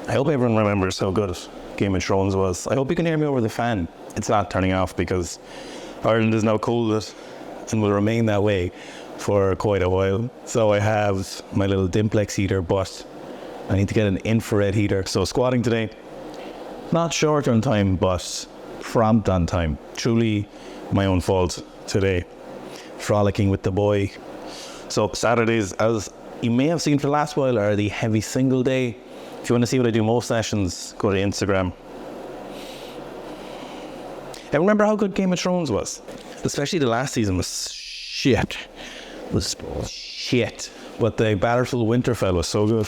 I hope everyone remembers how good Game of Thrones was. I hope you can hear me over the fan. It's not turning off because Ireland is now cold and will remain that way for quite a while. So I have my little Dimplex heater, but I need to get an infrared heater. So squatting today, not short on time, but prompt on time. Truly my own fault today. Frolicking with the boy. So Saturdays, as you may have seen for the last while, are the heavy single day. If you want to see what I do most sessions, go to Instagram. I remember how good Game of Thrones was. Especially the last season was shit. But the Battlefield Winterfell was so good.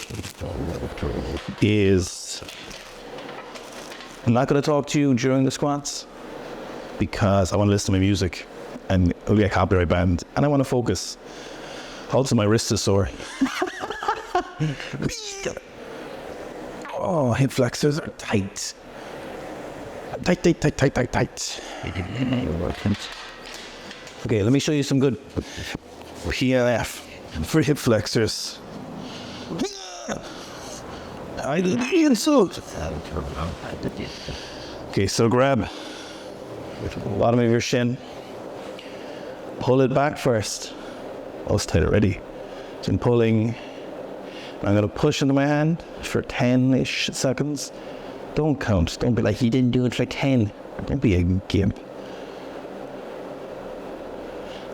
I'm not going to talk to you during the squats because I want to listen to my music and it'll be a copyright band and I want to focus. Also, my wrist is sore. Oh, hip flexors are tight. Tight. Okay, let me show you some good PNF for hip flexors. I did the insult. Okay, so grab bottom of your shin. Pull it back first. Oh, it's tight already. Then pulling. I'm going to push into my hand for 10-ish seconds. Don't count. Don't be like, he didn't do it for 10. Don't be a gimp.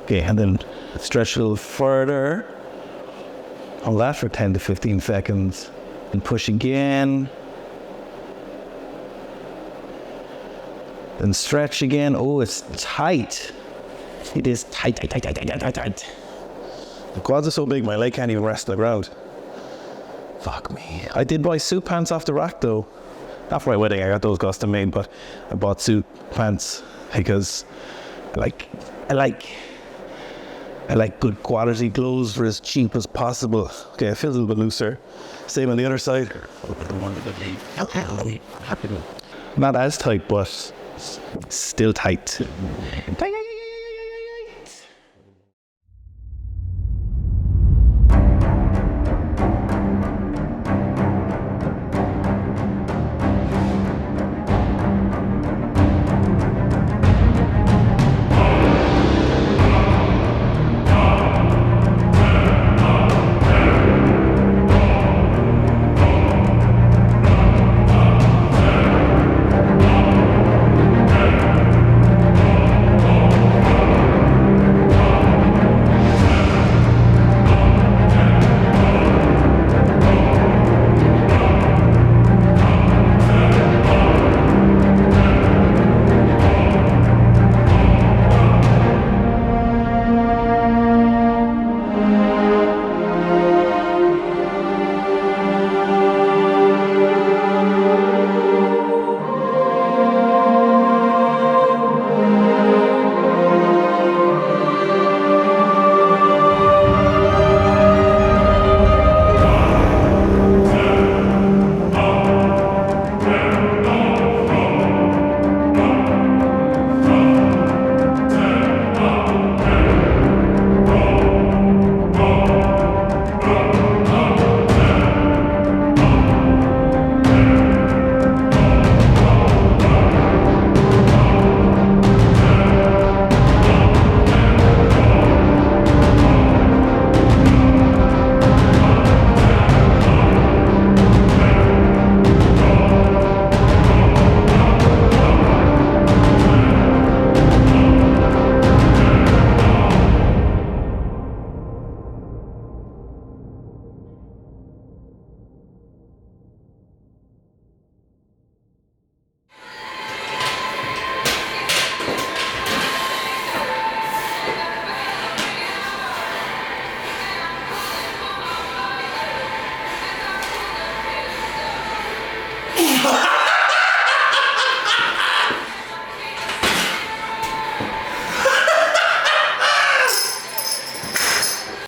Okay, and then stretch a little further. Hold that for 10 to 15 seconds. And push again. Then stretch again. Oh, it's tight. It is tight. The quads are so big, my leg can't even rest on the ground. Fuck me. I did buy suit pants off the rack though. Not for my wedding, I got those custom made, but I bought suit pants because I like good quality clothes for as cheap as possible. Okay, it feels a little bit looser. Same on the other side. Not as tight, but still tight.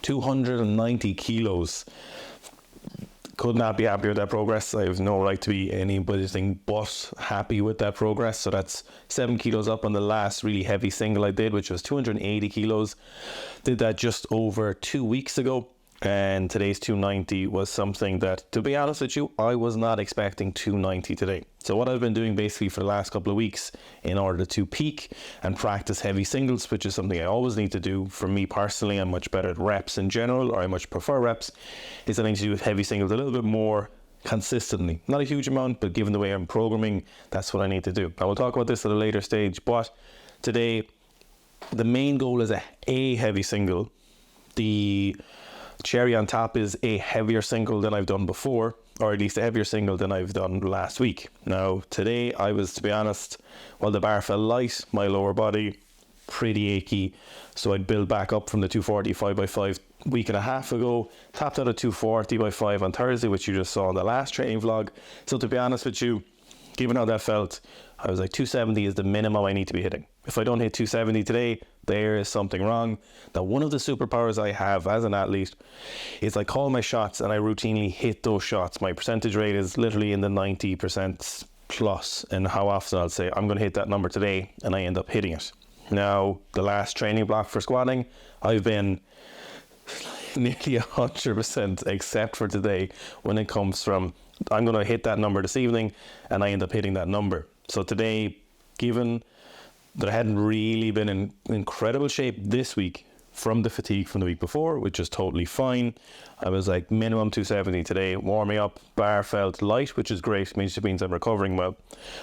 290 kilos. Could not be happy with that progress. I have no right to be anything but happy with that progress. So that's 7 kilos up on the last really heavy single I did, which was 280 kilos. Did that just over 2 weeks ago. And today's 290 was something that, to be honest with you, I was not expecting 290 today. So what I've been doing basically for the last couple of weeks in order to peak and practice heavy singles, which is something I always need to do. For me personally, I'm much better at reps in general, or I much prefer reps, is I need to do heavy singles a little bit more consistently. Not a huge amount, but given the way I'm programming, that's what I need to do. I will talk about this at a later stage, but today the main goal is a heavy single. The cherry on top is a heavier single than I've done before, or at least a heavier single than I've done last week. Now today I was, to be honest, while the bar felt light, my lower body pretty achy, so I'd build back up from the 240 5x5 week and a half ago, topped out at 240 by 5 on Thursday, which you just saw in the last training vlog. So to be honest with you, given how that felt, I was like 270 is the minimum I need to be hitting. If I don't hit 270 today, there is something wrong. Now, one of the superpowers I have as an athlete is I call my shots and I routinely hit those shots. My percentage rate is literally in the 90% plus, and how often I'll say I'm going to hit that number today and I end up hitting it. Now, the last training block for squatting, I've been nearly 100% except for today when it comes from I'm going to hit that number this evening and I end up hitting that number. So today, given that I hadn't really been in incredible shape this week from the fatigue from the week before, which is totally fine, I was like minimum 270 today, warming up, bar felt light, which is great, it means I'm recovering well,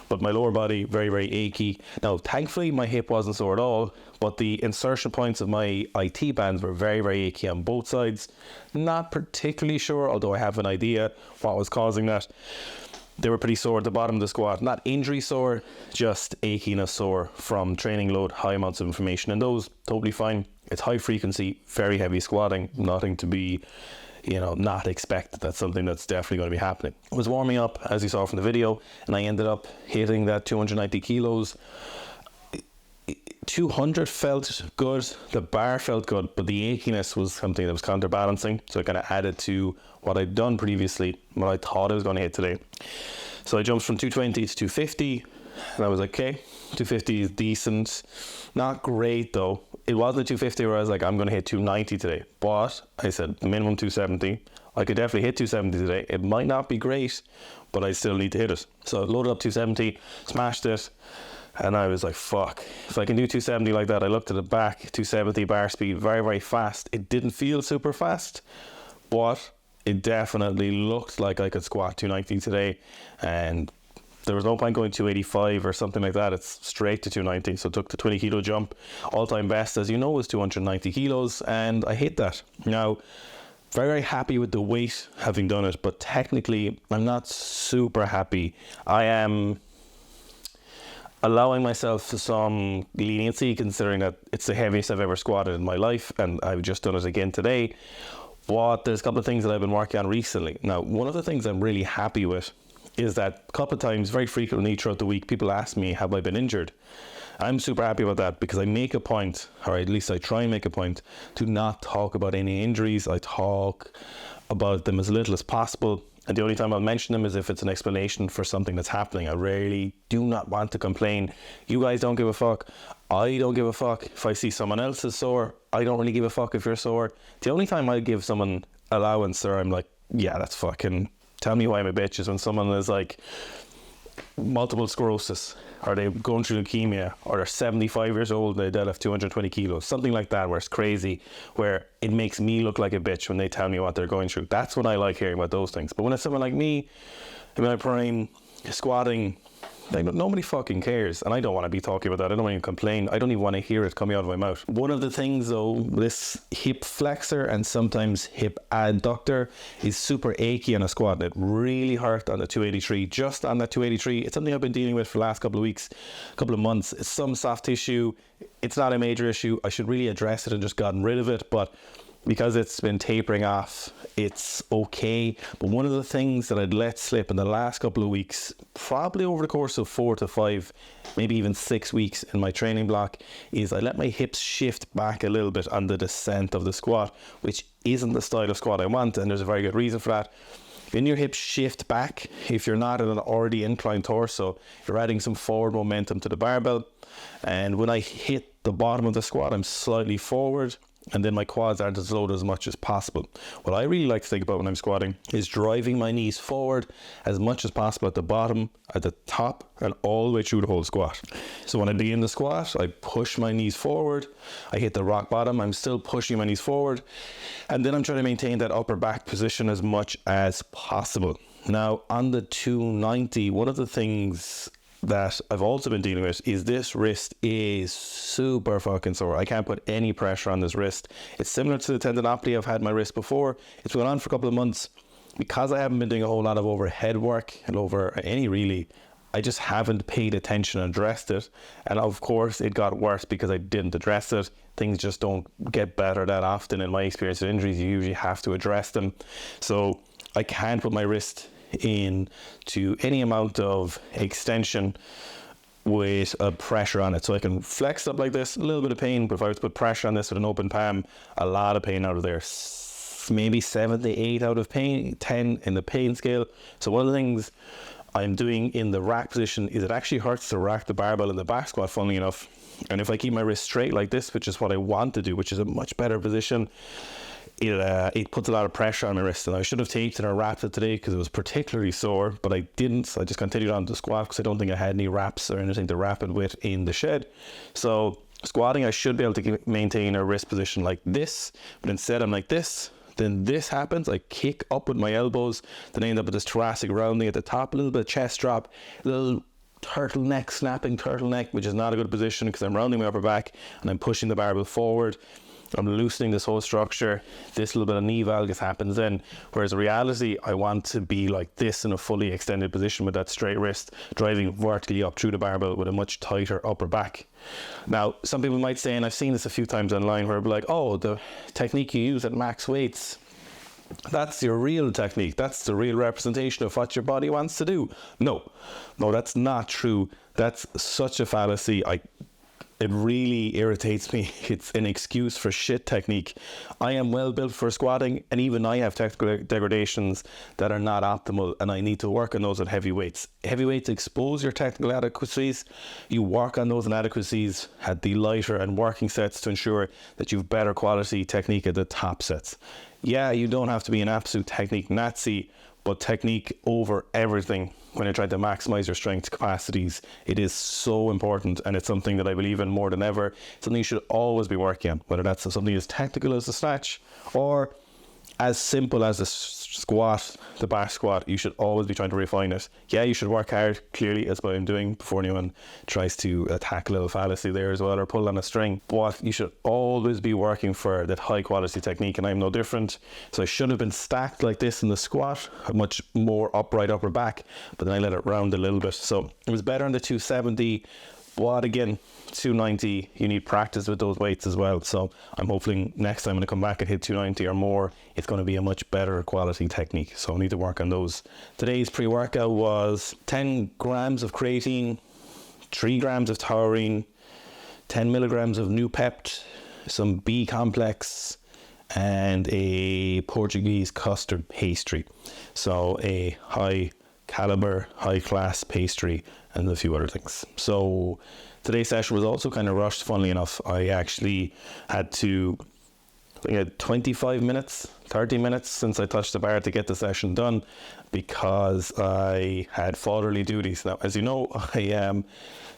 but my lower body very, very achy. Now thankfully my hip wasn't sore at all, but the insertion points of my IT bands were very, very achy on both sides. Not particularly sure, although I have an idea what was causing that. They were pretty sore at the bottom of the squat, not injury sore, just achiness sore from training load, high amounts of information, and those totally fine. It's high frequency, very heavy squatting, nothing to be, not expected. That's something that's definitely going to be happening. I was warming up, as you saw from the video, and I ended up hitting that 290 kilos. 200 felt good, the bar felt good, but the achiness was something that was counterbalancing, so it kind of added to what I'd done previously, what I thought I was going to hit today. So I jumped from 220 to 250, and I was like, okay, 250 is decent, not great though. It wasn't a 250 where I was like, I'm going to hit 290 today, but I said minimum 270. I could definitely hit 270 today. It might not be great, but I still need to hit it. So I loaded up 270, smashed it, and I was like, fuck, if I can do 270 like that. I looked at the back, 270 bar speed, very, very fast. It didn't feel super fast, but it definitely looked like I could squat 290 today, and there was no point going 285 or something like that. It's straight to 290. So I took the 20 kilo jump. All-time best, as you know, was 290 kilos, and I hit that. Now, very, very happy with the weight having done it, but technically I'm not super happy. I am allowing myself some leniency, considering that it's the heaviest I've ever squatted in my life, and I've just done it again today. But there's a couple of things that I've been working on recently. Now, one of the things I'm really happy with is that a couple of times, very frequently throughout the week, people ask me, have I been injured? I'm super happy about that, because I make a point, or at least I try and make a point, to not talk about any injuries. I talk about them as little as possible. And the only time I'll mention them is if it's an explanation for something that's happening. I really do not want to complain. You guys don't give a fuck. I don't give a fuck if I see someone else is sore. I don't really give a fuck if you're sore. The only time I give someone allowance, or I'm like, yeah, that's fucking, tell me why I'm a bitch, is when someone is like multiple sclerosis, or they're going through leukemia, or they're 75 years old and they deadlift 220 kilos, something like that, where it's crazy, where it makes me look like a bitch when they tell me what they're going through. That's what I like hearing about those things. But when it's someone like me in my prime, squatting, like, nobody fucking cares, and I don't want to be talking about that. I don't want to complain. I don't even want to hear it coming out of my mouth. One of the things though, this hip flexor and sometimes hip adductor is super achy on a squat. It really hurt on the 283, just on that 283. It's something I've been dealing with for the last couple of weeks, couple of months. It's some soft tissue. It's not a major issue. I should really address it and just gotten rid of it, but because it's been tapering off, it's okay. But one of the things that I'd let slip in the last couple of weeks, probably over the course of 4 to 5, maybe even 6 weeks in my training block, is I let my hips shift back a little bit on the descent of the squat, which isn't the style of squat I want, and there's a very good reason for that. When your hips shift back, if you're not in an already inclined torso, you're adding some forward momentum to the barbell. And when I hit the bottom of the squat, I'm slightly forward, and then my quads aren't as loaded as much as possible. What I really like to think about when I'm squatting is driving my knees forward as much as possible at the bottom, at the top, and all the way through the whole squat. So when I begin the squat, I push my knees forward, I hit the rock bottom, I'm still pushing my knees forward, and then I'm trying to maintain that upper back position as much as possible. Now on the 290, one of the things that I've also been dealing with is this wrist is super fucking sore. I can't put any pressure on this wrist. It's similar to the tendinopathy I've had my wrist before. It's been on for a couple of months. Because I haven't been doing a whole lot of overhead work and over any really, I just haven't paid attention and addressed it. And of course it got worse because I didn't address it. Things just don't get better that often. In my experience with injuries, you usually have to address them. So I can't put my wrist into any amount of extension with a pressure on it. So I can flex up like this, a little bit of pain, but if I was to put pressure on this with an open palm, a lot of pain out of there. Maybe 7 to 8 out of pain, 10 in the pain scale. So one of the things I'm doing in the rack position is it actually hurts to rack the barbell in the back squat, funnily enough. And if I keep my wrist straight like this, which is what I want to do, which is a much better position, it puts a lot of pressure on my wrist. And I should have taped it or wrapped it today because it was particularly sore, but I didn't. So I just continued on to squat because I don't think I had any wraps or anything to wrap it with in the shed. So squatting, I should be able to maintain a wrist position like this, but instead I'm like this. Then this happens, I kick up with my elbows, then I end up with this thoracic rounding at the top, a little bit of chest drop, a little turtleneck, snapping turtleneck, which is not a good position because I'm rounding my upper back and I'm pushing the barbell forward. I'm loosening this whole structure. This little bit of knee valgus happens then. Whereas in reality, I want to be like this in a fully extended position with that straight wrist, driving vertically up through the barbell with a much tighter upper back. Now, some people might say, and I've seen this a few times online, where it'll be like, oh, the technique you use at max weights, that's your real technique. That's the real representation of what your body wants to do. No, that's not true. That's such a fallacy. It really irritates me. It's an excuse for shit technique. I am well built for squatting, and even I have technical degradations that are not optimal, and I need to work on those at heavy weights. Heavy weights expose your technical inadequacies. You work on those inadequacies at the lighter and working sets to ensure that you've better quality technique at the top sets. Yeah, you don't have to be an absolute technique Nazi, but technique over everything when you're trying to maximize your strength capacities. It is so important, and it's something that I believe in more than ever. It's something you should always be working on, whether that's something as technical as the snatch or as simple as the squat, the back squat. You should always be trying to refine it. Yeah, you should work hard, clearly, as what I'm doing, before anyone tries to attack a little fallacy there as well or pull on a string. But you should always be working for that high quality technique, and I'm no different. So I should have been stacked like this in the squat, a much more upright upper back, but then I let it round a little bit. So it was better on the 270, but again, 290, you need practice with those weights as well. So I'm hoping next time when I come back and hit 290 or more, it's going to be a much better quality technique. So I need to work on those. Today's pre-workout was 10 grams of creatine, 3 grams of taurine, 10 milligrams of Nupept, some B complex, and a Portuguese custard pastry. So a high caliber, high class pastry, and a few other things. So today's session was also kind of rushed, funnily enough. I actually had 25 minutes, 30 minutes since I touched the bar to get the session done because I had fatherly duties. Now, as you know, I am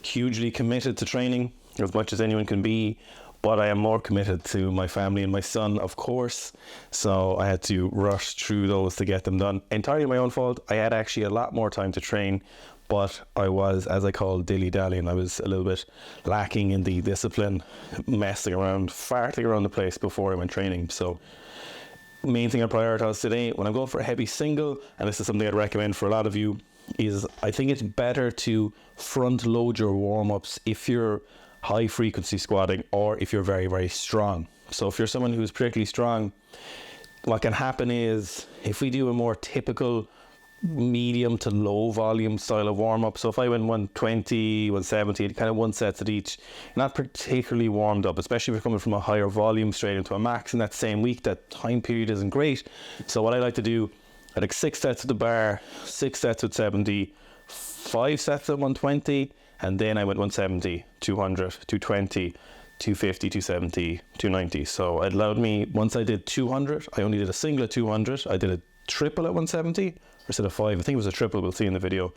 hugely committed to training as much as anyone can be, but I am more committed to my family and my son, of course. So I had to rush through those to get them done. Entirely my own fault. I had actually a lot more time to train, but I was, as I call, dilly-dallying. I was a little bit lacking in the discipline, messing around, farting around the place before I went training. So main thing I prioritize today, when I'm going for a heavy single, and this is something I'd recommend for a lot of you, is I think it's better to front load your warm-ups if you're high frequency squatting or if you're very, very strong. So if you're someone who's particularly strong, what can happen is if we do a more typical medium to low volume style of warm-up, so if I went 120, 170, kind of one sets at each, not particularly warmed up, especially if you're coming from a higher volume straight into a max in that same week, that time period isn't great. So what I like to do, I like 6 sets at the bar, 6 sets at 70, 5 sets at 120, and then I went 170, 200, 220, 250, 270, 290. So it allowed me, once I did 200, I only did a single at 200. I did a triple at 170 instead of 5. I think it was a triple, we'll see in the video.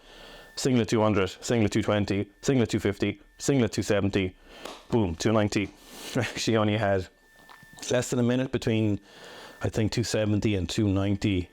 Single at 200, single at 220, single at 250, single at 270, boom, 290. I actually only had less than a minute between, I think, 270 and 290